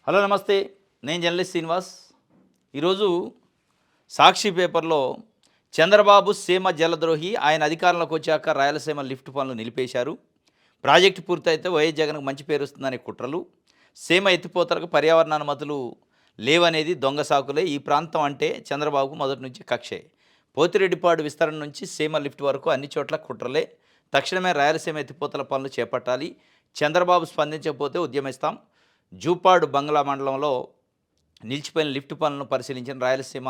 Hello నమస్తే. నేను journalist Srinivas. ఈరోజు సాక్షి పేపర్లో చంద్రబాబు సీమ జలద్రోహి, ఆయన అధికారంలోకి వచ్చాక రాయలసీమ లిఫ్ట్ పనులు నిలిపేశారు, ప్రాజెక్టు పూర్తయితే వైఎస్ జగన్కు మంచి పేరు వస్తుందనే కుట్రలు, సీమ ఎత్తిపోతలకు పర్యావరణ అనుమతులు లేవనేది దొంగ సాకులే, ఈ ప్రాంతం అంటే చంద్రబాబుకు మొదటి నుంచి కక్షే, పోతిరెడ్డిపాడు విస్తరణ నుంచి సీమ లిఫ్ట్ వరకు అన్ని చోట్ల కుట్రలే, తక్షణమే రాయలసీమ ఎత్తిపోతల పనులు చేపట్టాలి, చంద్రబాబు స్పందించకపోతే ఉద్యమిస్తాం, జూపాడు బంగ్లా మండలంలో నిలిచిపోయిన లిఫ్ట్ పనులను పరిశీలించిన రాయలసీమ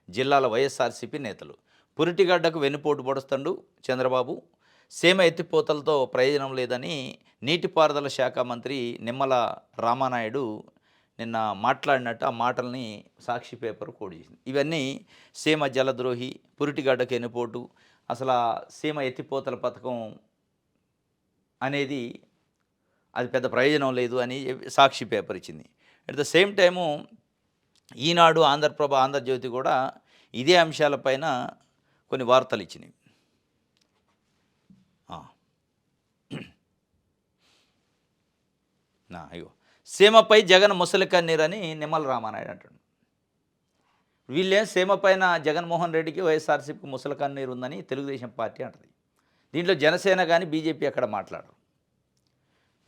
జిల్లాల వైఎస్ఆర్సీపీ నేతలు. పురిటిగడ్డకు వెన్నుపోటు పొడుస్తుండు చంద్రబాబు, సీమ ఎత్తిపోతలతో ప్రయోజనం లేదని నీటిపారుదల శాఖ మంత్రి నిమ్మల రామానాయుడు నిన్న మాట్లాడినట్టు ఆ మాటల్ని సాక్షి పేపర్ కోడ్ చేసింది. ఇవన్నీ సీమ జలద్రోహి, పురిటిగడ్డకు వెన్నుపోటు, అసలు సీమ ఎత్తిపోతల పథకం అనేది అది పెద్ద ప్రయోజనం లేదు అని సాక్షి పేపర్ ఇచ్చింది. అట్ ద సేమ్ టైము ఈనాడు, ఆంధ్రప్రభ, ఆంధ్రజ్యోతి కూడా ఇదే అంశాలపైన కొన్ని వార్తలు ఇచ్చినాయి. అయ్యో, సీమపై జగన్ ముసలి కన్నీరని నిమ్మల రామానాయుడు అంటాడు. వీళ్ళేం సీమ పైన జగన్మోహన్ రెడ్డికి వైఎస్ఆర్సీపీకి ముసలి కన్నీరు ఉందని తెలుగుదేశం పార్టీ అంటుంది. దీంట్లో జనసేన కానీ బీజేపీ అక్కడ మాట్లాడరు.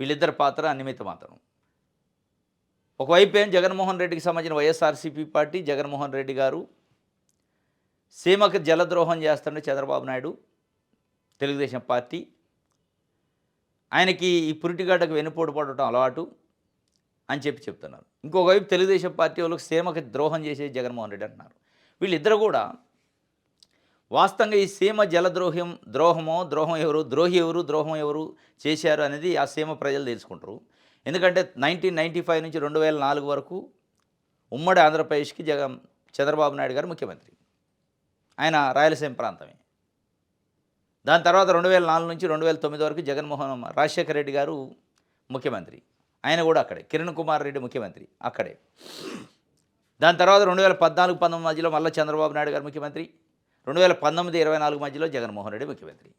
వీళ్ళిద్దరి పాత్ర అనిమిత మాత్రం. ఒకవైపు ఏం జగన్మోహన్ రెడ్డికి సంబంధించిన వైఎస్ఆర్సీపీ పార్టీ, జగన్మోహన్ రెడ్డి గారు సీమకు జలద్రోహం చేస్తుండే చంద్రబాబు నాయుడు, తెలుగుదేశం పార్టీ, ఆయనకి ఈ పురిటిగడ్డకు వెన్నుపోటు పడటం అలవాటు అని చెప్తున్నారు. ఇంకొకవైపు తెలుగుదేశం పార్టీ వాళ్ళకి సీమకు ద్రోహం చేసే జగన్మోహన్ రెడ్డి అంటున్నారు. వీళ్ళిద్దరు కూడా వాస్తవంగా ఈ సీమ ద్రోహం ఎవరు, ద్రోహం ఎవరు చేశారు అనేది ఆ సీమ ప్రజలు తెలుసుకుంటారు. ఎందుకంటే 1995 నుంచి 2004 వరకు ఉమ్మడి ఆంధ్రప్రదేశ్కి చంద్రబాబు నాయుడు గారు ముఖ్యమంత్రి. ఆయన రాయలసీమ ప్రాంతమే. దాని తర్వాత 2004 నుంచి 2009 వరకు రాజశేఖర రెడ్డి గారు ముఖ్యమంత్రి, ఆయన కూడా అక్కడే. కిరణ్ కుమార్ రెడ్డి ముఖ్యమంత్రి అక్కడే. దాని తర్వాత 2014-19 మధ్యలో మళ్ళీ చంద్రబాబు నాయుడు గారు ముఖ్యమంత్రి, 2019-24 మధ్యలో జగన్మోహన్ రెడ్డి ముఖ్యమంత్రి.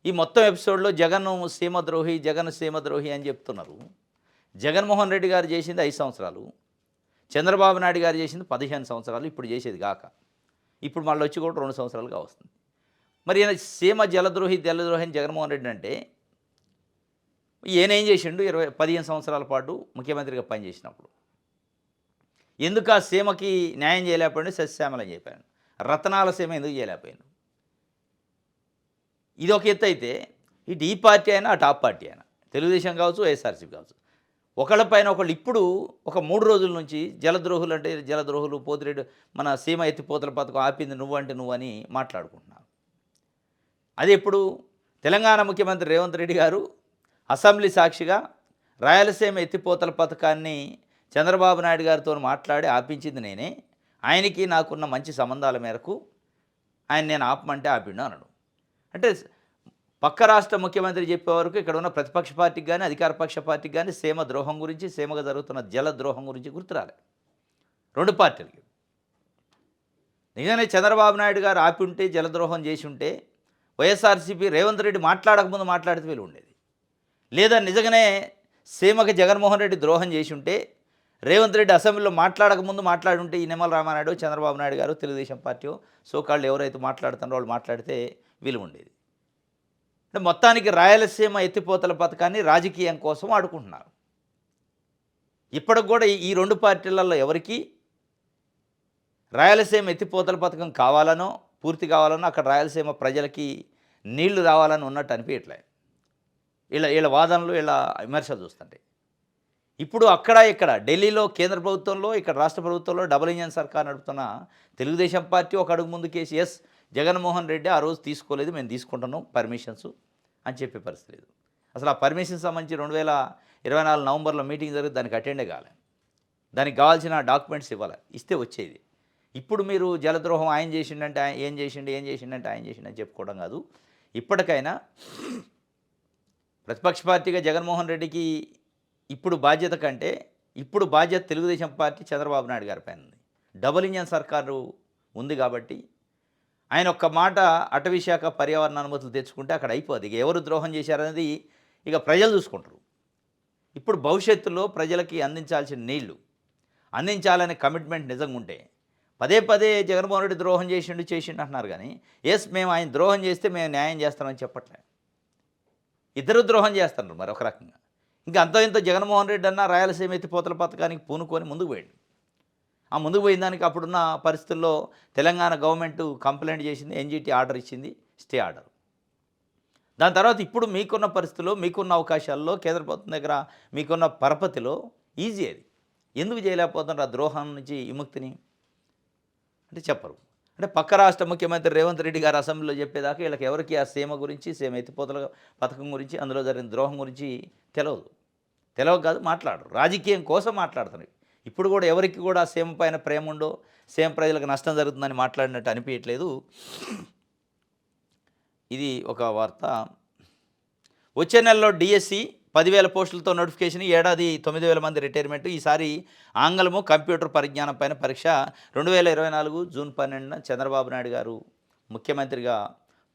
ఈ మొత్తం ఎపిసోడ్లో జగన్ సీమద్రోహి అని చెప్తున్నారు. జగన్మోహన్ రెడ్డి గారు చేసింది 5 సంవత్సరాలు, చంద్రబాబు నాయుడు గారు చేసింది 15 సంవత్సరాలు, ఇప్పుడు చేసేది కాక ఇప్పుడు మళ్ళీ వచ్చి కూడా 2 సంవత్సరాలుగా వస్తుంది. మరి ఈయన సీమ జలద్రోహి అని జగన్మోహన్ రెడ్డి అంటే ఈయన ఏం చేసిండు? 15 సంవత్సరాల పాటు ముఖ్యమంత్రిగా పనిచేసినప్పుడు ఎందుకు ఆ సీమకి న్యాయం చేయలేకపోయింది? సస్యశ్యామలని చెప్పాను. రతనాల సీమ ఎందుకు చేయలేకపోయాను? ఇది ఒక ఎత్తు అయితే, ఇటు ఈ పార్టీ అయినా ఆ టాప్ పార్టీ అయినా, తెలుగుదేశం కావచ్చు, వైఎస్ఆర్సీపీ కావచ్చు, ఒకళ్ళపైన ఒకళ్ళు ఇప్పుడు ఒక 3 రోజుల నుంచి జలద్రోహులు పోతిరెడ్డి మన సీమ ఎత్తిపోతల పథకం ఆపింది నువ్వు అని మాట్లాడుకుంటున్నారు. అది ఎప్పుడు తెలంగాణ ముఖ్యమంత్రి రేవంత్ రెడ్డి గారు అసెంబ్లీ సాక్షిగా రాయలసీమ ఎత్తిపోతల పథకాన్ని చంద్రబాబు నాయుడు గారితో మాట్లాడి ఆపించింది నేనే, ఆయనకి నాకున్న మంచి సంబంధాల మేరకు ఆయన నేను ఆపమంటే ఆపిండు అన్నాడు. అంటే పక్క రాష్ట్ర ముఖ్యమంత్రి చెప్పే వరకు ఇక్కడ ఉన్న ప్రతిపక్ష పార్టీకి కానీ అధికార పక్ష పార్టీకి కానీ సీమ ద్రోహం గురించి, సీమగా జరుగుతున్న జలద్రోహం గురించి గుర్తురాలే 2 పార్టీలకి. నిజంగానే చంద్రబాబు నాయుడు గారు ఆపి ఉంటే, జలద్రోహం చేసి ఉంటే వైఎస్ఆర్సీపీ రేవంత్ రెడ్డి మాట్లాడకముందు మాట్లాడితే వీలు ఉండేది. లేదా నిజంగానే సీమకి జగన్మోహన్ రెడ్డి ద్రోహం చేసి ఉంటే రేవంత్ రెడ్డి అసెంబ్లీలో మాట్లాడకముందు మాట్లాడి ఉంటే ఈ నిమ్మల రామానాయుడు, చంద్రబాబు నాయుడు గారు, తెలుగుదేశం పార్టీ సోకాళ్ళు ఎవరైతే మాట్లాడుతున్నారో వాళ్ళు మాట్లాడితే విలువ ఉండేది. అంటే మొత్తానికి రాయలసీమ ఎత్తిపోతల పథకాన్ని రాజకీయం కోసం ఆడుకుంటున్నారు. ఇప్పటికి కూడా ఈ 2 పార్టీలలో ఎవరికి రాయలసీమ ఎత్తిపోతల పథకం కావాలనో, పూర్తి కావాలనో, అక్కడ రాయలసీమ ప్రజలకి నీళ్లు రావాలని ఉన్నట్టు అనిపించట్లే. వీళ్ళ వాదనలు, వీళ్ళ విమర్శలు చూస్తుంటే ఇప్పుడు అక్కడ ఇక్కడ ఢిల్లీలో కేంద్ర ప్రభుత్వంలో, ఇక్కడ రాష్ట్ర ప్రభుత్వంలో డబుల్ ఇంజన్ సర్కార్ నడుపుతున్న తెలుగుదేశం పార్టీ ఒక అడుగు ముందు కేసు, ఎస్ జగన్మోహన్ రెడ్డి ఆ రోజు తీసుకోలేదు, మేము తీసుకుంటున్నాం పర్మిషన్స్ అని చెప్పే పరిస్థితి లేదు. అసలు ఆ పర్మిషన్ సంబంధించి 2024 నవంబర్లో మీటింగ్ జరిగి దానికి అటెండే కాలే, దానికి కావాల్సిన డాక్యుమెంట్స్ ఇవ్వాలి, ఇస్తే వచ్చేది. ఇప్పుడు మీరు జలద్రోహం ఆయన చేసిండంటే ఏం చేసిండంటే ఆయన చేసిండని చెప్పుకోవడం కాదు. ఇప్పటికైనా ప్రతిపక్ష పార్టీగా జగన్మోహన్ రెడ్డికి ఇప్పుడు బాధ్యత తెలుగుదేశం పార్టీ చంద్రబాబు నాయుడు గారి పైన ఉంది. డబుల్ ఇంజన్ సర్కారు ఉంది కాబట్టి ఆయన ఒక్క మాట అటవీ శాఖ పర్యావరణ అనుమతులు తెచ్చుకుంటే అక్కడ అయిపోద్ది. ఇక ఎవరు ద్రోహం చేశారనేది ఇక ప్రజలు చూసుకుంటారు. ఇప్పుడు భవిష్యత్తులో ప్రజలకి అందించాల్సిన నీళ్లు అందించాలనే కమిట్మెంట్ నిజంగా ఉంటే పదే పదే జగన్మోహన్ రెడ్డి ద్రోహం చేసిండు అంటున్నారు కానీ మేము ఆయన ద్రోహం చేస్తే మేము న్యాయం చేస్తామని చెప్పట్లే. ఇద్దరు ద్రోహం చేస్తున్నారు మరి ఒక రకంగా. ఇంకా అంత ఇంత జగన్మోహన్ రెడ్డి అన్న రాయలసీమ ఎత్తిపోతల పథకానికి పూనుకొని ముందుకు పోయాడు. ఆ ముందుకు పోయిన దానికి అప్పుడున్న పరిస్థితుల్లో తెలంగాణ గవర్నమెంట్ కంప్లైంట్ చేసింది, ఎన్జిటి ఆర్డర్ ఇచ్చింది, స్టే ఆర్డర్. దాని తర్వాత ఇప్పుడు మీకున్న పరిస్థితుల్లో, మీకున్న అవకాశాల్లో, కేంద్ర ప్రభుత్వం దగ్గర మీకున్న పరపతిలో ఈజీ అది. ఎందుకు చేయలేకపోతున్నారు ఆ ద్రోహం నుంచి విముక్తిని అంటే చెప్పరు. అంటే పక్క రాష్ట్ర ముఖ్యమంత్రి రేవంత్ రెడ్డి గారు అసెంబ్లీలో చెప్పేదాకా వీళ్ళకి ఎవరికి ఆ సీమ గురించి, సీమ ఎత్తిపోతల పథకం గురించి, అందులో జరిగిన ద్రోహం గురించి తెలియక కాదు, మాట్లాడరు. రాజకీయం కోసం మాట్లాడుతున్నారు. ఇప్పుడు కూడా ఎవరికి కూడా సీమ పైన ప్రేమ ఉండో, సీమ ప్రజలకు నష్టం జరుగుతుందని మాట్లాడినట్టు అనిపించట్లేదు. ఇది ఒక వార్త. వచ్చే నెలలో డిఎస్సి 10,000 పోస్టులతో నోటిఫికేషన్, ఏడాది 9,000 మంది రిటైర్మెంట్. ఈసారి ఆంగ్లము, కంప్యూటర్ పరిజ్ఞానం పైన పరీక్ష. 2024 జూన్ 12న చంద్రబాబు నాయుడు గారు ముఖ్యమంత్రిగా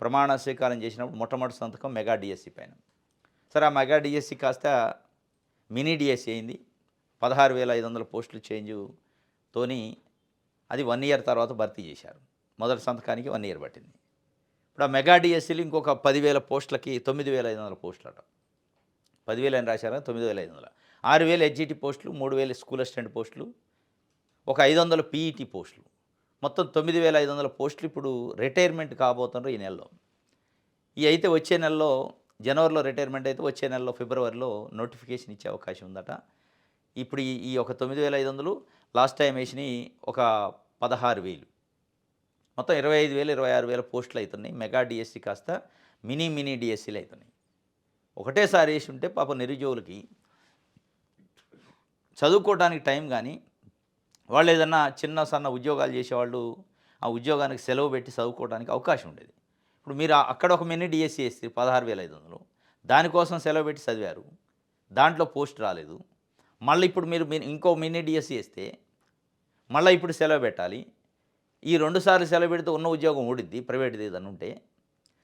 ప్రమాణ స్వీకారం చేసినప్పుడు మొట్టమొదటి సంతకం మెగా డిఎస్సి పైన. సరే, ఆ మెగా డిఎస్సి కాస్త మినీ డిఎస్సి అయింది. 16,500 పోస్టులు చేంజ్తోని అది 1 ఇయర్ తర్వాత భర్తీ చేశారు. మొదటి సంతకానికి 1 ఇయర్ పట్టింది. ఇప్పుడు ఆ మెగా డిఎస్సీలు ఇంకొక 10,000 పోస్టులకి 9,500 పోస్టులు అట. 10,000 అని రాశారా, 9,500. 6,000 హెచ్జిటి పోస్టులు, 3,000 స్కూల్ అసిస్టెంట్ పోస్టులు, ఒక 500 పీఈటీ పోస్టులు, మొత్తం 9,500 పోస్టులు ఇప్పుడు రిటైర్మెంట్ కాబోతున్నారు ఈ నెలలో. ఈ అయితే వచ్చే నెలలో జనవరిలో రిటైర్మెంట్ అయితే వచ్చే నెలలో ఫిబ్రవరిలో నోటిఫికేషన్ ఇచ్చే అవకాశం ఉందట. ఇప్పుడు ఈ ఒక 9,500 లాస్ట్ టైం వేసినవి ఒక 16,000, మొత్తం 25,000 26,000 పోస్టులు అవుతున్నాయి. మెగా డిఎస్సి కాస్త మినీ డిఎస్సీలు అవుతున్నాయి. ఒకటేసారి వేసి ఉంటే పాప నిరుద్యోగులకి చదువుకోవడానికి టైం కానీ, వాళ్ళు ఏదన్నా చిన్న సన్న ఉద్యోగాలు చేసేవాళ్ళు ఆ ఉద్యోగానికి సెలవు పెట్టి చదువుకోవడానికి అవకాశం ఉండేది. ఇప్పుడు మీరు అక్కడ ఒక మినీ డిఎస్సి వేస్తే 16,500, దానికోసం సెలవు పెట్టి చదివారు, దాంట్లో పోస్ట్ రాలేదు. మళ్ళీ ఇప్పుడు మీరు ఇంకో మినీ డిఎస్సి వేస్తే మళ్ళీ ఇప్పుడు సెలవు పెట్టాలి. ఈ 2 సార్లు సెలవు పెడితే ఉన్న ఉద్యోగం ఊడిద్ది, ప్రైవేట్ది ఏదన్నా ఉంటే.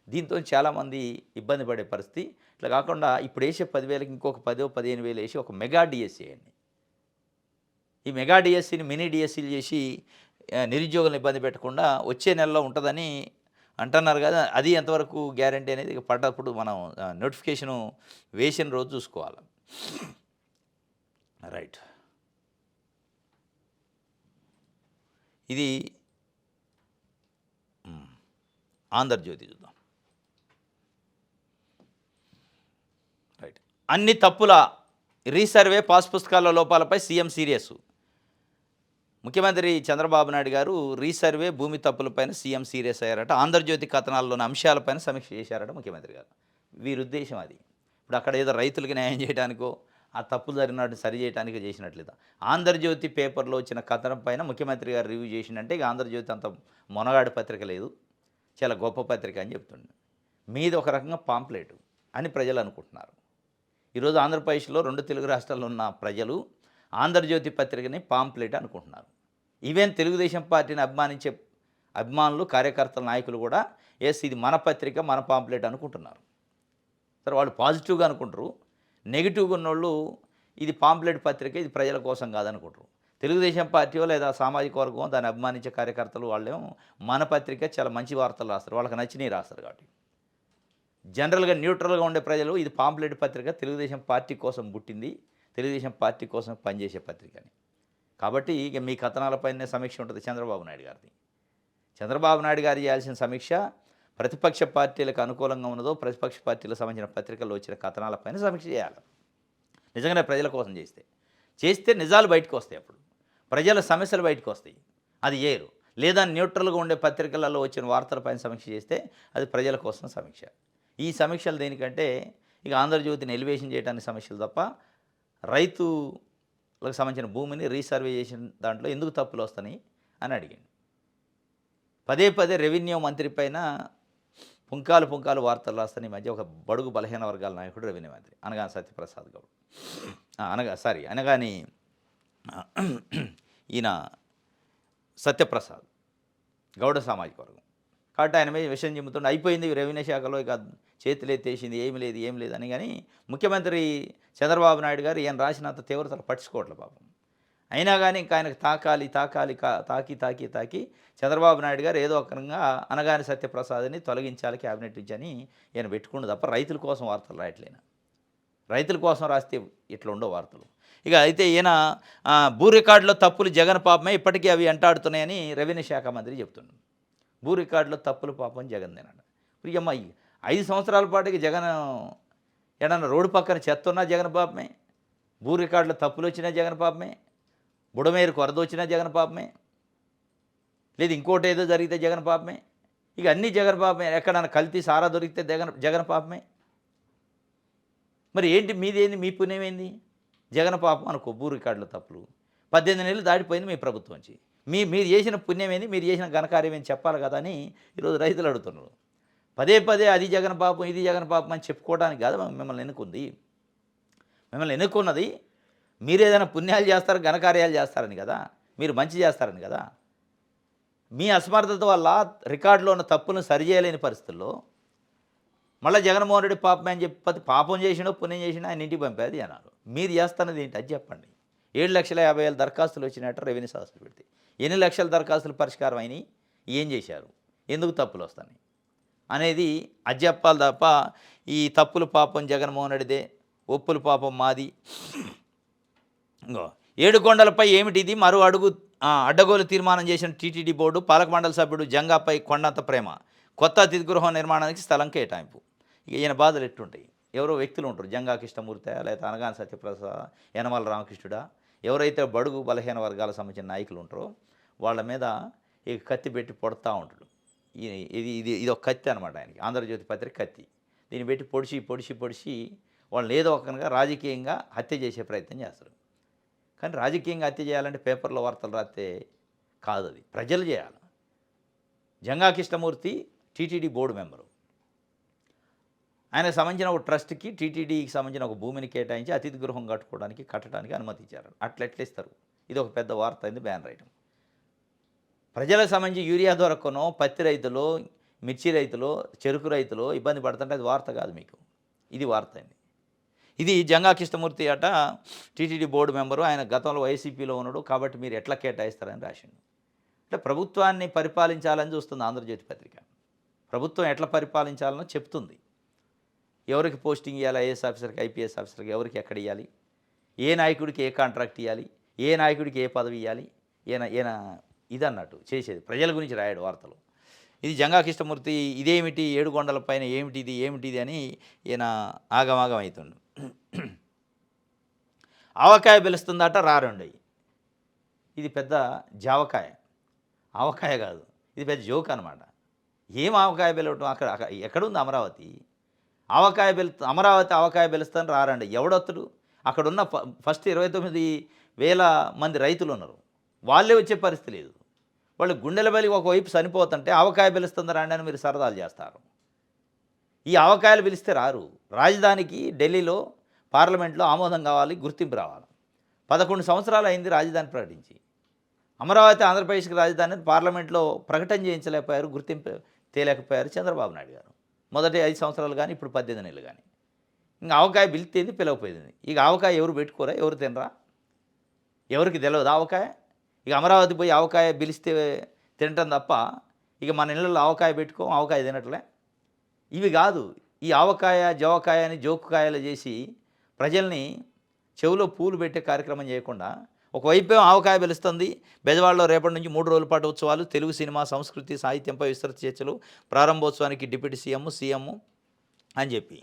దీంతో చాలామంది ఇబ్బంది పడే పరిస్థితి. ఇట్లా కాకుండా ఇప్పుడు వేసే 10,000కి ఇంకొక 10,000-15,000 వేసి ఒక మెగా డిఎస్సి వేయండి. ఈ మెగా డిఎస్సిని మినీ డిఎస్సీలు చేసి నిరుద్యోగులను ఇబ్బంది పెట్టకుండా వచ్చే నెలలో ఉంటుందని అంటున్నారు కదా. అది ఎంతవరకు గ్యారంటీ అనేది పడ్డప్పుడు మనం నోటిఫికేషను వేసిన రోజు చూసుకోవాలి. రైట్, ఇది ఆంధ్రజ్యోతి చూద్దాం. రైట్, అన్ని తప్పుల రీసర్వే, పాస్ పుస్తకాల లోపాలపై సీఎం సీరియస్. ముఖ్యమంత్రి చంద్రబాబు నాయుడు గారు రీసర్వే, భూమి తప్పులపైన సీఎం సీరియస్ అయ్యారట. ఆంధ్రజ్యోతి కథనాల్లోని అంశాలపైన సమీక్ష చేశారట ముఖ్యమంత్రి గారు. వీరి ఉద్దేశం అది. ఇప్పుడు అక్కడ ఏదో రైతులకి న్యాయం చేయడానికో, ఆ తప్పులు జరిగినట్టు సరి చేయడానికి చేసినట్లేదు. ఆంధ్రజ్యోతి పేపర్లో వచ్చిన కథనం పైన ముఖ్యమంత్రి గారు రివ్యూ చేసిందంటే ఇక ఆంధ్రజ్యోతి అంత మొనగాడి పత్రిక లేదు, చాలా గొప్ప పత్రిక అని చెప్తుండే. మీది ఒక రకంగా పాంప్లెట్ అని ప్రజలు అనుకుంటున్నారు. ఈరోజు ఆంధ్రప్రదేశ్లో 2 తెలుగు రాష్ట్రాల్లో ఉన్న ప్రజలు ఆంధ్రజ్యోతి పత్రికని పాంప్లెట్ అనుకుంటున్నారు. ఈవెన్ తెలుగుదేశం పార్టీని అభిమానించే అభిమానులు, కార్యకర్తల నాయకులు కూడా ఇది మన పత్రిక, మన పాంప్లెట్ అనుకుంటున్నారు. సరే, వాళ్ళు పాజిటివ్గా అనుకుంటారు. నెగిటివ్గా ఉన్నోళ్ళు ఇది పాంప్లెట్ పత్రిక, ఇది ప్రజల కోసం కాదనుకుంటారు. తెలుగుదేశం పార్టీ లేదా సామాజిక వర్గం, దాన్ని అభిమానించే కార్యకర్తలు వాళ్ళేమో మన పత్రిక చాలా మంచి వార్తలు రాస్తారు, వాళ్ళకి నచ్చినవి రాస్తారు. కాబట్టి జనరల్గా న్యూట్రల్గా ఉండే ప్రజలు ఇది పాంప్లెట్ పత్రిక, తెలుగుదేశం పార్టీ కోసం పుట్టింది, తెలుగుదేశం పార్టీ కోసం పనిచేసే పత్రిక అని. కాబట్టి ఇక మీ కథనాలపైనే సమీక్ష ఉంటుంది చంద్రబాబు నాయుడు గారిది. చంద్రబాబు నాయుడు గారు చేయాల్సిన సమీక్ష ప్రతిపక్ష పార్టీలకు అనుకూలంగా ఉన్నదో, ప్రతిపక్ష పార్టీలకు సంబంధించిన పత్రికల్లో వచ్చిన కథనాలపైన సమీక్ష చేయాలి. నిజంగానే ప్రజల కోసం చేస్తే నిజాలు బయటకు వస్తాయి. అప్పుడు ప్రజల సమస్యలు బయటకు వస్తాయి. అది చేయరు. లేదా న్యూట్రల్గా ఉండే పత్రికలలో వచ్చిన వార్తలపైన సమీక్ష చేస్తే అది ప్రజల కోసం సమీక్ష. ఈ సమీక్షలు దేనికంటే ఇక ఆంధ్రజ్యోతిని ఎలివేషన్ చేయడానికి సమీక్షలు తప్ప రైతులకు సంబంధించిన భూమిని రీసర్వే చేసిన దాంట్లో ఎందుకు తప్పులు వస్తున్నాయి అని అడిగాను. పదే రెవెన్యూ మంత్రి పైన పుంకాలు వార్తలు రాస్తాను. ఈ మధ్య ఒక బడుగు బలహీన వర్గాల నాయకుడు రెవెన్యూ మంత్రి అనగాని సత్యప్రసాద్ గౌడ్, అనగాని ఈయన సత్యప్రసాద్ గౌడ సామాజిక వర్గం. కాబట్టి ఆయన మీద విషయం చెబుతుండే అయిపోయింది రెవెన్యూ శాఖలో ఇక చేతులు ఎత్తేసింది ఏమి లేదు అని. కానీ ముఖ్యమంత్రి చంద్రబాబు నాయుడు గారు ఈయన రాసినంత తీవ్రతలు పట్టించుకోవట్లేదు పాపం. అయినా కానీ ఇంకా ఆయనకు తాకి చంద్రబాబు నాయుడు గారు ఏదో ఒక రకంగా అనగాని సత్యప్రసాద్ని తొలగించాలి క్యాబినెట్ నుంచి అని ఈయన పెట్టుకుండు తప్ప రైతుల కోసం వార్తలు రాయట్లేను. రైతుల కోసం రాస్తే ఇట్లా ఉండవు వార్తలు. ఇక అయితే ఈయన భూ రికార్డులో తప్పులు జగన్ పాపమే ఇప్పటికీ అవి వెంటాడుతున్నాయని రెవెన్యూ శాఖ మంత్రి చెప్తున్నాడు. భూ రికార్డులో తప్పులు పాపం జగన్దేనంట. ఇక అమ్మ 5 సంవత్సరాల పాటుకి జగన్ ఏడన్నా రోడ్డు పక్కన చెత్త ఉన్నా జగన్ పాపమే, భూ రికార్డులో తప్పులు వచ్చినా జగన్ పాపమే, బుడమేరుకు వరద వచ్చినా జగన్ పాపమే, లేదు ఇంకోటి ఏదో జరిగితే జగన్ పాపమే. ఇక అన్నీ జగన్ పాపమే. ఎక్కడన్నా కల్తీ సారా దొరికితే జగన్ పాపమే. మరి ఏంటి మీదేంది, మీ పుణ్యమేంది? జగన్ పాపం అనుకో భూ రికార్డులో తప్పులు 18 నెలలు దాటిపోయింది మీ ప్రభుత్వం నుంచి. మీరు చేసిన పుణ్యం ఏంది, మీరు చేసిన ఘనకార్యం ఏంది చెప్పాలి కదా అని ఈరోజు రైతులు అడుగుతున్నారు. పదే అది జగన్ పాపం ఇది జగన్ పాపం అని చెప్పుకోవడానికి కాదు మిమ్మల్ని ఎన్నుకుంది. మిమ్మల్ని ఎన్నుకున్నది మీరు ఏదైనా పుణ్యాలు చేస్తారు ఘనకార్యాలు చేస్తారని కదా, మీరు మంచి చేస్తారని కదా. మీ అసమర్థత వల్ల రికార్డులో ఉన్న తప్పులను సరిచేయలేని పరిస్థితుల్లో మళ్ళీ జగన్మోహన్ రెడ్డి పాపమే అని చెప్పి పాపం చేసినో పుణ్యం చేసినా ఆయన ఇంటికి పంపేది అన్నారు. మీరు చేస్తున్నది ఏంటి అది చెప్పండి. 7,50,000 దరఖాస్తులు వచ్చినట్టు రెవెన్యూ సంస్థలు పెడితే ఎన్ని లక్షల దరఖాస్తులు పరిష్కారం అయినాయి, ఏం చేశారు, ఎందుకు తప్పులు వస్తాయి అనేది అది చెప్పాలి తప్ప ఈ తప్పులు పాపం జగన్మోహన్ రెడ్డిదే, ఒప్పులు పాపం మాది. ఇంకో 7 కొండలపై ఏమిటిది మరో అడ్డగోలు తీర్మానం చేసిన టీటీడీ బోర్డు పాలక మండలి సభ్యుడు జంగాపై కొండంత ప్రేమ, కొత్త అతిథి గృహం నిర్మాణానికి స్థలం కేటాయింపు. ఇక ఈయన బాధలు ఎట్టుంటాయి. ఎవరో వ్యక్తులు ఉంటారు, జంగా కృష్ణమూర్తి లేకపోతే అనగాని సత్యప్రసాద్, యనమల రామకృష్ణుడా, ఎవరైతే బడుగు బలహీన వర్గాలకు సంబంధించిన నాయకులు ఉంటారో వాళ్ళ మీద ఇక కత్తి పెట్టి పొడతా ఉంటాడు. ఇది ఒక కత్తి అనమాట ఆయనకి, ఆంధ్రజ్యోతి పత్రిక కత్తి. దీన్ని పెట్టి పొడిచి వాళ్ళని ఏదో ఒకనగా రాజకీయంగా హత్య చేసే ప్రయత్నం చేస్తారు. కానీ రాజకీయంగా హత్య చేయాలంటే పేపర్లో వార్తలు రాస్తే కాదు, అది ప్రజలు చేయాలి. Janga Krishnamurthy TTD board member. ఆయనకు సంబంధించిన ఒక ట్రస్ట్కి టీటీడీకి సంబంధించిన ఒక భూమిని కేటాయించి అతిథి గృహం కట్టడానికి అనుమతి ఇచ్చారు. ఎట్లిస్తారు? ఇది ఒక పెద్ద వార్త అయింది, బ్యాన్ రైటం. ప్రజలకు సంబంధించి యూరియా దొరకనో పత్తి రైతులు, మిర్చి రైతులు, చెరుకు రైతులు ఇబ్బంది పడుతుంటే అది వార్త కాదు మీకు, ఇది వార్త అయింది. ఇది జంగా కృష్ణమూర్తి అట టీటీడీ బోర్డు మెంబరు, ఆయన గతంలో వైసీపీలో ఉన్నాడు కాబట్టి మీరు ఎట్లా కేటాయిస్తారని రాసిండు. అంటే ప్రభుత్వాన్ని పరిపాలించాలని చూస్తుంది ఆంధ్రజ్యోతి పత్రిక. ప్రభుత్వం ఎట్లా పరిపాలించాలనో చెప్తుంది. ఎవరికి పోస్టింగ్ ఇవ్వాలి, ఐఏఎస్ ఆఫీసర్కి, ఐపీఎస్ ఆఫీసర్కి, ఎవరికి ఎక్కడ ఇవ్వాలి, ఏ నాయకుడికి ఏ కాంట్రాక్ట్ ఇవ్వాలి, ఏ నాయకుడికి ఏ పదవి ఇవ్వాలి, ఈయన ఇదన్నట్టు చేసేది. ప్రజల గురించి రాయడు వార్తలు. ఇది జంగా కృష్ణమూర్తి ఇదేమిటి 7 కొండల పైన ఏమిటిది అని ఈయన ఆగమాగం అవుతుండు. ఆవకాయ పిలుస్తుందట రారండి. ఇది పెద్ద జావకాయ, ఆవకాయ కాదు, ఇది పెద్ద జోక్ అనమాట. ఏం ఆవకాయ పిలవటం, అక్కడ ఎక్కడుంది అమరావతి? అమరావతి ఆవకాయ పిలుస్తాను రారండి. ఎవడొత్తుడు? అక్కడున్న ఫస్ట్ 29,000 మంది రైతులు ఉన్నారు, వాళ్ళే వచ్చే పరిస్థితి లేదు. వాళ్ళు గుండెల బలి ఒకవైపు చనిపోతుంటే ఆవకాయ పిలుస్తుంది రాండి అని మీరు సరదాలు చేస్తారు. ఈ ఆవకాయలు పిలిస్తే రారు. రాజధానికి ఢిల్లీలో పార్లమెంట్లో ఆమోదం కావాలి, గుర్తింపు రావాలి. 11 సంవత్సరాలు అయింది రాజధాని ప్రకటించి. అమరావతి ఆంధ్రప్రదేశ్కి రాజధాని పార్లమెంట్లో ప్రకటన చేయించలేకపోయారు, గుర్తింపు తేలేకపోయారు చంద్రబాబు నాయుడు గారు. మొదటి 5 సంవత్సరాలు కానీ ఇప్పుడు 18 నెలలు కానీ. ఇంకా ఆవకాయ పిలిస్తేంది పిలవపోయింది. ఇక ఆవకాయ ఎవరు పెట్టుకోరా, ఎవరు తినరా, ఎవరికి తెలియదు ఆవకాయ. ఇక అమరావతి పోయి ఆవకాయ పిలిస్తే తినటం తప్ప ఇక మన ఇళ్ళల్లో ఆవకాయ పెట్టుకోం, ఆవకాయ తినట్లే. ఇవి కాదు, ఈ ఆవకాయ జవకాయ అని జోకుకాయలు చేసి ప్రజల్ని చెవులో పూలు పెట్టే కార్యక్రమం చేయకుండా ఒకవైపు ఆవకాయ పిలుస్తుంది. బెజవాడలో రేపటి నుంచి 3 రోజుల పాటు ఉత్సవాలు, తెలుగు సినిమా సంస్కృతి సాహిత్యంపై విస్తృత చర్చలు, ప్రారంభోత్సవానికి డిప్యూటీ సీఎం అని చెప్పి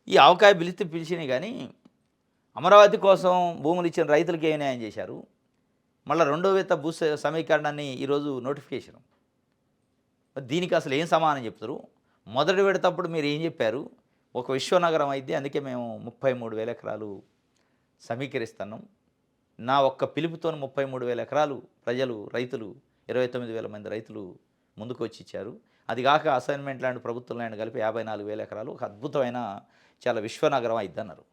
ఈ ఆవకాయ పిలిచినాయి. కానీ అమరావతి కోసం భూములు ఇచ్చిన రైతులకి ఏ న్యాయం చేశారు? మళ్ళీ 2వ విడత భూ సమీకరణాన్ని ఈరోజు నోటిఫికేషన్. దీనికి అసలు ఏం సమాధానం చెప్తారు? మొదటి విడతప్పుడు మీరు ఏం చెప్పారు? ఒక విశ్వనగరం అయితే అందుకే మేము 33,000 ఎకరాలు సమీకరిస్తున్నాం. నా ఒక్క పిలుపుతో 33,000 ఎకరాలు రైతులు 29,000 మంది రైతులు ముందుకు వచ్చి ఇచ్చారు. అది కాక అసైన్మెంట్ ల్యాండ్, ప్రభుత్వ ల్యాండ్ కలిపి 54,000 ఎకరాలు ఒక అద్భుతమైన చాలా విశ్వనగరం అయిద్ది అన్నారు.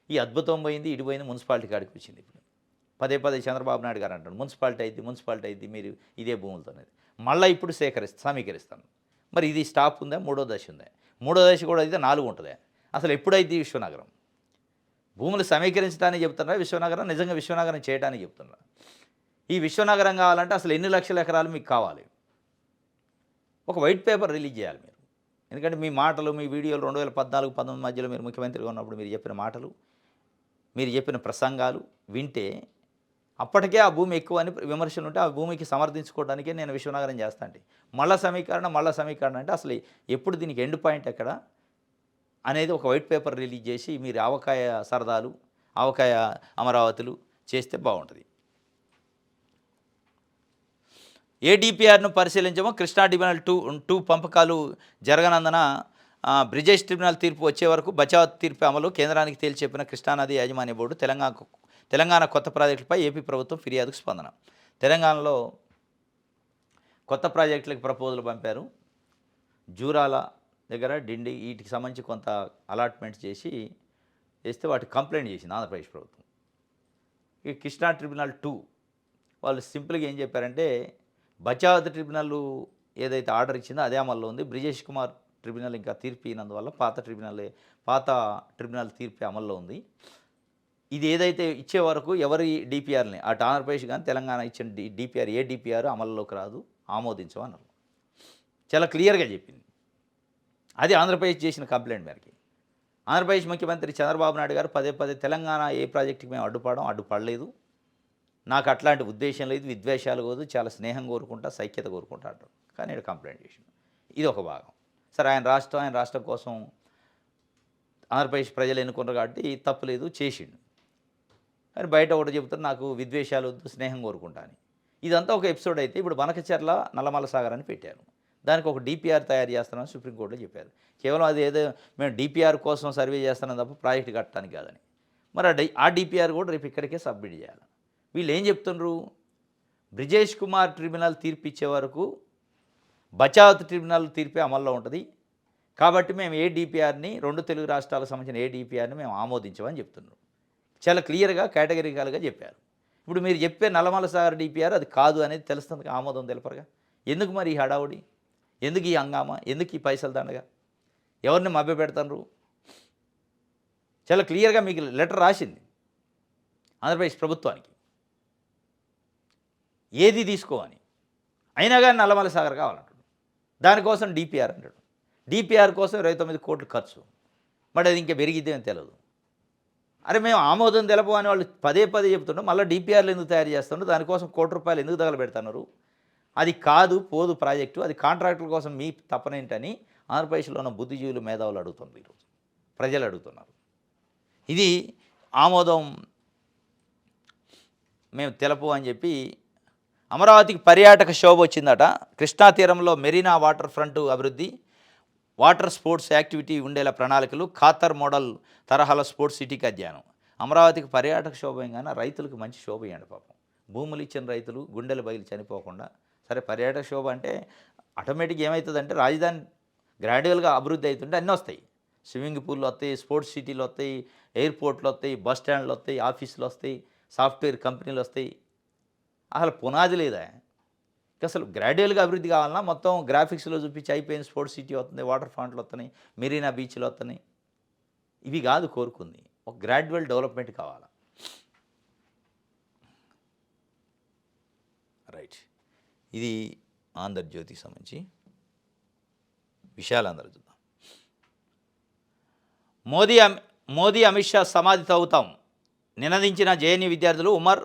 ఈ అద్భుతం పోయింది, ఇడిపోయింది, మున్సిపాలిటీ కాడికి వచ్చింది. ఇప్పుడు పదే చంద్రబాబు నాయుడు గారు అంటాడు మున్సిపాలిటీ అయింది మీరు ఇదే భూములతో అనేది. మళ్ళీ ఇప్పుడు సమీకరిస్తాను. మరి ఇది స్టాప్ ఉందా? మూడో దశ ఉందా? మూడో దశ కూడా అయితే 4 ఉంటుందా? అసలు ఎప్పుడైతే ఈ విశ్వనగరం? భూములు సమీకరించడానికి చెప్తున్నారా విశ్వనగరం? నిజంగా విశ్వనగరం చేయడానికి చెప్తున్నారా? ఈ విశ్వనగరం కావాలంటే అసలు ఎన్ని లక్షల ఎకరాలు మీకు కావాలి? ఒక వైట్ పేపర్ రిలీజ్ చేయాలి మీరు. ఎందుకంటే మీ మాటలు, మీ వీడియోలు 2014, 19 మధ్యలో మీరు ముఖ్యమంత్రిగా ఉన్నప్పుడు మీరు చెప్పిన మాటలు, మీరు చెప్పిన ప్రసంగాలు వింటే అప్పటికే ఆ భూమి ఎక్కువ అని విమర్శలు ఉంటే ఆ భూమికి సమర్థించుకోవడానికే నేను విశ్వనగరం చేస్తా అంటే మళ్ళా సమీకరణ అంటే అసలు ఎప్పుడు దీనికి ఎండ్ పాయింట్ ఎక్కడ అనేది ఒక వైట్ పేపర్ రిలీజ్ చేసి మీరు ఆవకాయ సరదాలు, ఆవకాయ అమరావతులు చేస్తే బాగుంటుంది. ఏడీపీఆర్ను పరిశీలించమో కృష్ణా ట్రిబ్యునల్ టూ పంపకాలు జరగనందున బ్రిజేష్ ట్రిబ్యునల్ తీర్పు వచ్చే వరకు బచావ్ తీర్పు అమలు కేంద్రానికి తేల్చి చెప్పిన కృష్ణానది యాజమాన్య బోర్డు తెలంగాణ కొత్త ప్రాజెక్టులపై ఏపీ ప్రభుత్వం ఫిర్యాదుకు స్పందన. తెలంగాణలో కొత్త ప్రాజెక్టులకు ప్రపోజల్ పంపారు. జూరాల దగ్గర డిండి వీటికి సంబంధించి కొంత అలాట్మెంట్ చేస్తే వాటికి కంప్లైంట్ చేసింది ఆంధ్రప్రదేశ్ ప్రభుత్వం. ఈ కృష్ణా ట్రిబ్యునల్ 2 వాళ్ళు సింపుల్గా ఏం చెప్పారంటే బచావత్ ట్రిబ్యునల్ ఏదైతే ఆర్డర్ ఇచ్చిందో అదే అమల్లో ఉంది. బ్రిజేష్ కుమార్ ట్రిబ్యునల్ ఇంకా తీర్పు ఇనందువల్ల పాత ట్రిబ్యునల్ తీర్పు అమల్లో ఉంది. ఇది ఏదైతే ఇచ్చే వరకు ఎవరి డిపిఆర్ని అటు ఆంధ్రప్రదేశ్ కానీ తెలంగాణ ఇచ్చిన డిపిఆర్ ఏ డిపిఆర్ అమల్లోకి రాదు, ఆమోదించమన్నారు. చాలా క్లియర్గా చెప్పింది. అది ఆంధ్రప్రదేశ్ చేసిన కంప్లైంట్ మేరకి ఆంధ్రప్రదేశ్ ముఖ్యమంత్రి చంద్రబాబు నాయుడు గారు పదే తెలంగాణ ఏ ప్రాజెక్టుకి మేము అడ్డుపడలేదు, నాకు అట్లాంటి ఉద్దేశం లేదు, విద్వేషాలు కాదు, చాలా స్నేహం కోరుకుంటా, సైక్యత కోరుకుంటా అంటారు. కానీ నేను కంప్లైంట్ చేసిండు. ఇది ఒక భాగం. సరే ఆయన రాష్ట్రం కోసం ఆంధ్రప్రదేశ్ ప్రజలు ఎన్నుకున్నారు కాబట్టి తప్పులేదు చేసిండు. కానీ బయట ఒకటి చెబుతారు నాకు విద్వేషాలు వద్దు, స్నేహం కోరుకుంటా అని. ఇదంతా ఒక ఎపిసోడ్ అయితే ఇప్పుడు బనకచెర్ల నల్లమల సాగర్ అని పెట్టారు. దానికి ఒక డిపిఆర్ తయారు చేస్తామని సుప్రీంకోర్టులో చెప్పారు. కేవలం అది ఏదో మేము డిపిఆర్ కోసం సర్వే చేస్తున్నాం తప్ప ప్రాజెక్ట్ కట్టడానికి కాదని. మరి ఆ డిపిఆర్ కూడా రేపు ఇక్కడికే సబ్మిట్ చేయాలి. వీళ్ళు ఏం చెప్తున్నారు? బ్రిజేష్ కుమార్ ట్రిబ్యునల్ తీర్పు ఇచ్చే వరకు బచావత్ ట్రిబ్యునల్ తీర్పే అమల్లో ఉంటుంది కాబట్టి మేము ఏ డిపిఆర్ని 2 తెలుగు రాష్ట్రాలకు సంబంధించిన ఏ డిపిఆర్ని మేము ఆమోదించమని చెప్తున్నారు. చాలా క్లియర్గా కేటగిరికల్గా చెప్పారు. ఇప్పుడు మీరు చెప్పే నల్లమల సాగర్ డిపిఆర్ అది కాదు అనేది తెలుస్తుంది, ఆమోదం తెలపరుగా. ఎందుకు మరి ఈ హడావుడి, ఎందుకు ఈ హంగామా, ఎందుకు ఈ పైసలు దండగా, ఎవరిని మభ్యపెడతారు? చాలా క్లియర్గా మీకు లెటర్ రాసింది ఆంధ్రప్రదేశ్ ప్రభుత్వానికి ఏది తీసుకోవని. అయినా కానీ నల్లమల సాగర్ కావాలంటాడు. దానికోసం డిపిఆర్ అంటాడు. డిపిఆర్ కోసం 29 కోట్లు ఖర్చు. మరి అది ఇంకా పెరిగిద్దేమో తెలియదు. అరే మేము ఆమోదం తెలపని వాళ్ళు పదే చెప్తుంటాం, మళ్ళీ డిపిఆర్లు ఎందుకు తయారు చేస్తున్నారు, దానికోసం ₹1 ఎందుకు తగలబెడుతున్నారు, అది కాదు పోదు ప్రాజెక్టు, అది కాంట్రాక్టుల కోసం మీ తప్పనేంటని ఆంధ్రప్రదేశ్లో ఉన్న బుద్ధిజీవులు మేధావులు అడుగుతున్నారు, ఈరోజు ప్రజలు అడుగుతున్నారు. ఇది ఆమోదం మేము తెలపు అని చెప్పి అమరావతికి పర్యాటక శోభ వచ్చిందట. కృష్ణా తీరంలో మెరీనా వాటర్ ఫ్రంట్ అభివృద్ధి, వాటర్ స్పోర్ట్స్ యాక్టివిటీ ఉండేలా ప్రణాళికలు, ఖాతర్ మోడల్ తరహాల స్పోర్ట్స్ సిటీకి అధ్యయనం. అమరావతికి పర్యాటక శోభ కానీ రైతులకు మంచి శోభ ఇవ్వండి పాపం. భూములు ఇచ్చిన రైతులు గుండెలు బయలు చనిపోకుండా. సరే పర్యాటక శోభ అంటే ఆటోమేటిక్ ఏమవుతుందంటే రాజధాని గ్రాడ్యువల్గా అభివృద్ధి అవుతుంటే అన్నీ వస్తాయి. స్విమ్మింగ్ పూల్లు వస్తాయి, స్పోర్ట్స్ సిటీలు వస్తాయి, ఎయిర్పోర్ట్లు వస్తాయి, బస్ స్టాండ్లు వస్తాయి, ఆఫీసులు వస్తాయి, సాఫ్ట్వేర్ కంపెనీలు వస్తాయి. అసలు పునాది లేదా? అసలు గ్రాడ్యువల్గా అభివృద్ధి కావాలన్నా మొత్తం గ్రాఫిక్స్లో చూపించి అయిపోయింది, స్పోర్ట్స్ సిటీ వస్తుంది, వాటర్ ఫ్రంట్లు వస్తున్నాయి, మెరీనా బీచ్లు వస్తున్నాయి. ఇవి కాదు కోరుకుంది, ఒక గ్రాడ్యువల్ డెవలప్మెంట్ కావాలి. రైట్, ఇది ఆంధ్రజ్యోతికి సంబంధించి విషయాలు అందరూ చూద్దాం. మోదీ అమిత్ షా సమాధి తవ్వుతాం నినదించిన జేఎన్యూ విద్యార్థులు. ఉమర్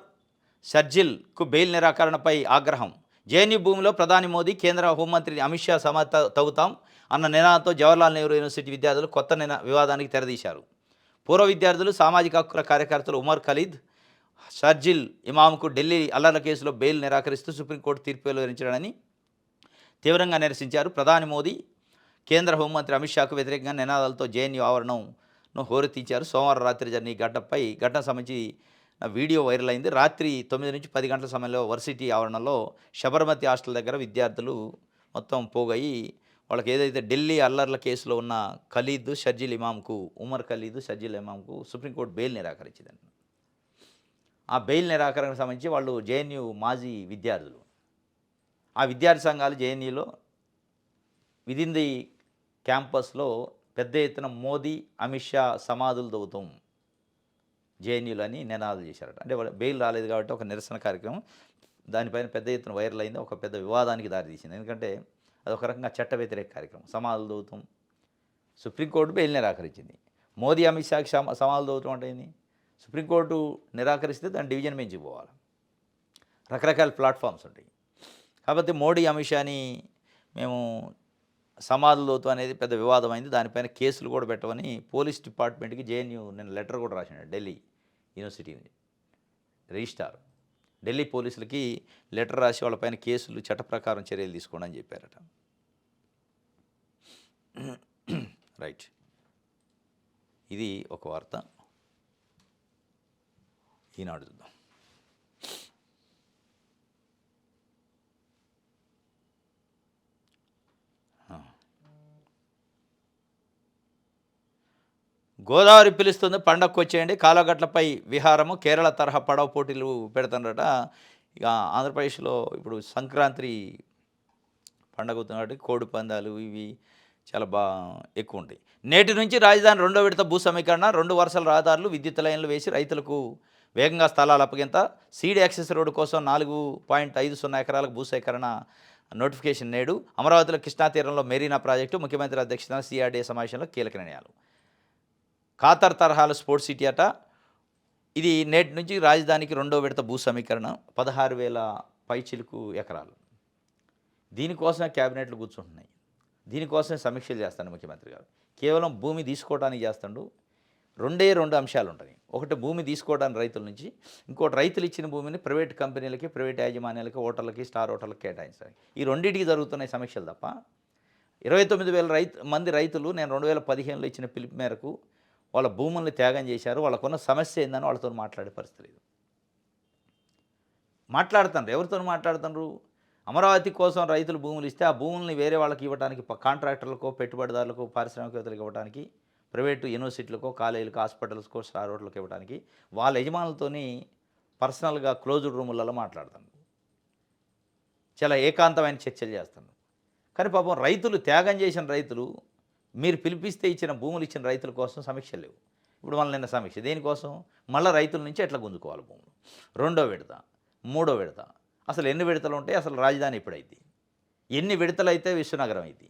షర్జిల్కు బెయిల్ నిరాకరణపై ఆగ్రహం. జేఎన్యూ భూమిలో ప్రధాని మోదీ, కేంద్ర హోంమంత్రి అమిత్ షా సమాధి తవ్వుతాం అన్న నినాదంతో జవహర్లాల్ నెహ్రూ యూనివర్సిటీ విద్యార్థులు కొత్త వివాదానికి తెరదీశారు. పూర్వ విద్యార్థులు, సామాజిక హక్కుల కార్యకర్తలు ఉమర్ ఖలీద్, షర్జిల్ ఇమామ్కు ఢిల్లీ అల్లర్ల కేసులో బెయిల్ నిరాకరిస్తూ సుప్రీంకోర్టు తీర్పు వెలువరించాడని తీవ్రంగా నిరసించారు. ప్రధాని మోదీ, కేంద్ర హోంమంత్రి అమిత్ షాకు వ్యతిరేకంగా నినాదాలతో జేఎన్యూ ఆవరణను హోరెత్తించారు. సోమవారం రాత్రి జరిగిన ఈ ఘటన సంబంధించి వీడియో వైరల్ అయింది. రాత్రి 9 నుంచి 10 గంటల సమయంలో వర్సిటీ ఆవరణలో శబర్మతి హాస్టల్ దగ్గర విద్యార్థులు మొత్తం పోగయి వాళ్ళకి ఏదైతే ఢిల్లీ అల్లర్ల కేసులో ఉన్న ఖలీద్ షర్జిల్ ఇమామ్కు, ఉమర్ ఖలీద్ షర్జిల్ ఇమామ్కు సుప్రీంకోర్టు బెయిల్ నిరాకరించిందండి. ఆ బెయిల్ నిరాకరణకు సంబంధించి వాళ్ళు జేఎన్యూ మాజీ విద్యార్థులు, ఆ విద్యార్థి సంఘాలు జేఎన్యూలో విదిన్ ది క్యాంపస్లో పెద్ద ఎత్తున మోదీ అమిత్ షా సమాధులు తవ్వుతాం జేఎన్యూలు అని నినాదాలు చేశారట. అంటే వాళ్ళ బెయిల్ రాలేదు కాబట్టి ఒక నిరసన కార్యక్రమం దానిపైన పెద్ద ఎత్తున వైరల్ అయింది. ఒక పెద్ద వివాదానికి దారితీసింది. ఎందుకంటే అదొక రకంగా చట్ట వ్యతిరేక కార్యక్రమం. సమాధులు తవ్వుతాం. సుప్రీంకోర్టు బెయిల్ నిరాకరించింది. మోదీ అమిత్ షాకి సమాధులు తవ్వుతాం అంటే ఏంది? సుప్రీంకోర్టు నిరాకరిస్తే దాని డివిజన్ బెంచ్కి పోవాలి. రకరకాల ప్లాట్ఫామ్స్ ఉంటాయి. కాబట్టి మోడీ అమిత్ షాని మేము సమాధులు తవ్వుతాం అనేది పెద్ద వివాదమైంది. దానిపైన కేసులు కూడా పెట్టమని పోలీస్ డిపార్ట్మెంట్కి జేఎన్యూ నేను లెటర్ కూడా రాసినాడు. ఢిల్లీ యూనివర్సిటీ రిజిస్ట్రార్ ఢిల్లీ పోలీసులకి లెటర్ రాసి వాళ్ళపైన కేసులు చట్ట ప్రకారం చర్యలు తీసుకోండి అని చెప్పారట. రైట్, ఇది ఒక వార్త. ఈనాడు చూద్దాం. గోదావరి పిలుస్తుంది, పండగకు వచ్చేయండి. కాలువగట్లపై విహారము, కేరళ తరహా పడవ పోటీలు పెడుతున్నారట. ఇక ఆంధ్రప్రదేశ్లో ఇప్పుడు సంక్రాంతి పండగ అవుతుంది కాబట్టి కోడి పందాలు ఇవి చాలా ఎక్కువ ఉంటాయి. నేటి నుంచి రాజధాని 2వ విడత భూ సమీకరణ. 2 వరుసల రహదారులు, విద్యుత్ లైన్లు వేసి రైతులకు వేగంగా స్థలాల అప్పగింత. సీడ్ యాక్సెస్ రోడ్డు కోసం 4.50 ఎకరాలకు భూసేకరణ నోటిఫికేషన్ నేడు. అమరావతిలో కృష్ణా తీరంలో మెరీనా ప్రాజెక్టు. ముఖ్యమంత్రి అధ్యక్షతన సిఆర్డీఏ సమావేశంలో కీలక నిర్ణయాలు. ఖాతర్ తరహాలో స్పోర్ట్స్ సిటీ అట. ఇది నేటి నుంచి రాజధానికి 2వ విడత భూ సమీకరణ. 16,000 పైచిలుకు ఎకరాలు. దీనికోసమే క్యాబినెట్లు కూర్చుంటున్నాయి. దీనికోసమే సమీక్షలు చేస్తాడు ముఖ్యమంత్రి గారు. కేవలం భూమి తీసుకోవడానికి చేస్తాడు. 2 అంశాలు ఉంటాయి. ఒకటి భూమి తీసుకోవడానికి రైతుల నుంచి, ఇంకోటి రైతులు ఇచ్చిన భూమిని ప్రైవేట్ కంపెనీలకి, ప్రైవేట్ యాజమాన్యాలకి, హోటళ్ళకి, స్టార్ హోటళ్ళకి కేటాయించాలి. ఈ రెండింటికి జరుగుతున్నాయి సమీక్షలు తప్ప 29,000 మంది రైతులు నేను 2015లో ఇచ్చిన పిలుపు మేరకు వాళ్ళ భూముల్ని త్యాగం చేశారు. వాళ్ళకున్న సమస్య ఏందని వాళ్ళతో మాట్లాడే పరిస్థితి లేదు. మాట్లాడుతున్నారు. ఎవరితో మాట్లాడుతున్నారు? అమరావతి కోసం రైతులు భూములు ఇస్తే ఆ భూముల్ని వేరే వాళ్ళకి ఇవ్వడానికి, కాంట్రాక్టర్లకో, పెట్టుబడిదారులకు, పారిశ్రామికవేత్తలకు ఇవ్వడానికి, ప్రైవేటు యూనివర్సిటీలకో, కాలేజీలకు, హాస్పిటల్స్కో, స్టార్ హోటళ్ళకి ఇవ్వడానికి వాళ్ళ యజమానులతోని పర్సనల్గా క్లోజ్డ్ రూములలో మాట్లాడుతాను. చాలా ఏకాంతమైన చర్చలు చేస్తాను. కానీ పాపం రైతులు, త్యాగం చేసిన రైతులు, మీరు పిలిపిస్తే ఇచ్చిన భూములు ఇచ్చిన రైతుల కోసం సమీక్షలు లేవు. ఇప్పుడు మళ్ళీ నిన్న సమీక్ష దేనికోసం? మళ్ళీ రైతుల నుంచి ఎట్లా గుంజుకోవాలి భూములు. 2వ విడత, 3వ విడత, అసలు ఎన్ని విడతలు ఉంటాయి? అసలు రాజధాని ఎప్పుడైంది? ఎన్ని విడతలు అయితే విశ్వనగరం అయింది?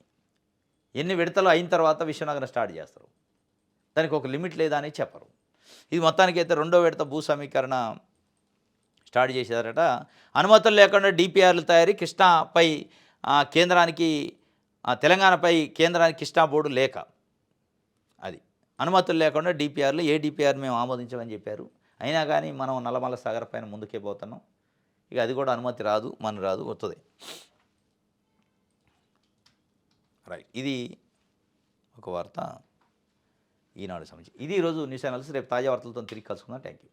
ఎన్ని విడతలు అయిన తర్వాత విశ్వనగరం స్టార్ట్ చేస్తారు? దానికి ఒక లిమిట్ లేదా అని చెప్పరు. ఇది మొత్తానికైతే 2వ విడత భూ సమీకరణ స్టార్ట్ చేశారట. అనుమతులు లేకుండా డిపిఆర్లు తయారీ. కృష్ణాపై కేంద్రానికి, తెలంగాణపై కేంద్రానికి కృష్ణా బోర్డు లేఖ. అది అనుమతులు లేకుండా డిపిఆర్లు, ఏ డిపిఆర్ మేము ఆమోదించమని చెప్పారు. అయినా కానీ మనం నల్లమల్ల సాగర్ పైన ముందుకే పోతున్నాం. ఇక అది కూడా అనుమతి రాదు, మన రాదు, వస్తుంది. రైట్, ఇది ఒక వార్త ఈనాడు సంబంధించి. ఇది ఈరోజు న్యూస్ ఛానల్స్. రేపు తాజా వార్తలతో తిరిగి కలుసుకుందాం. Thank you.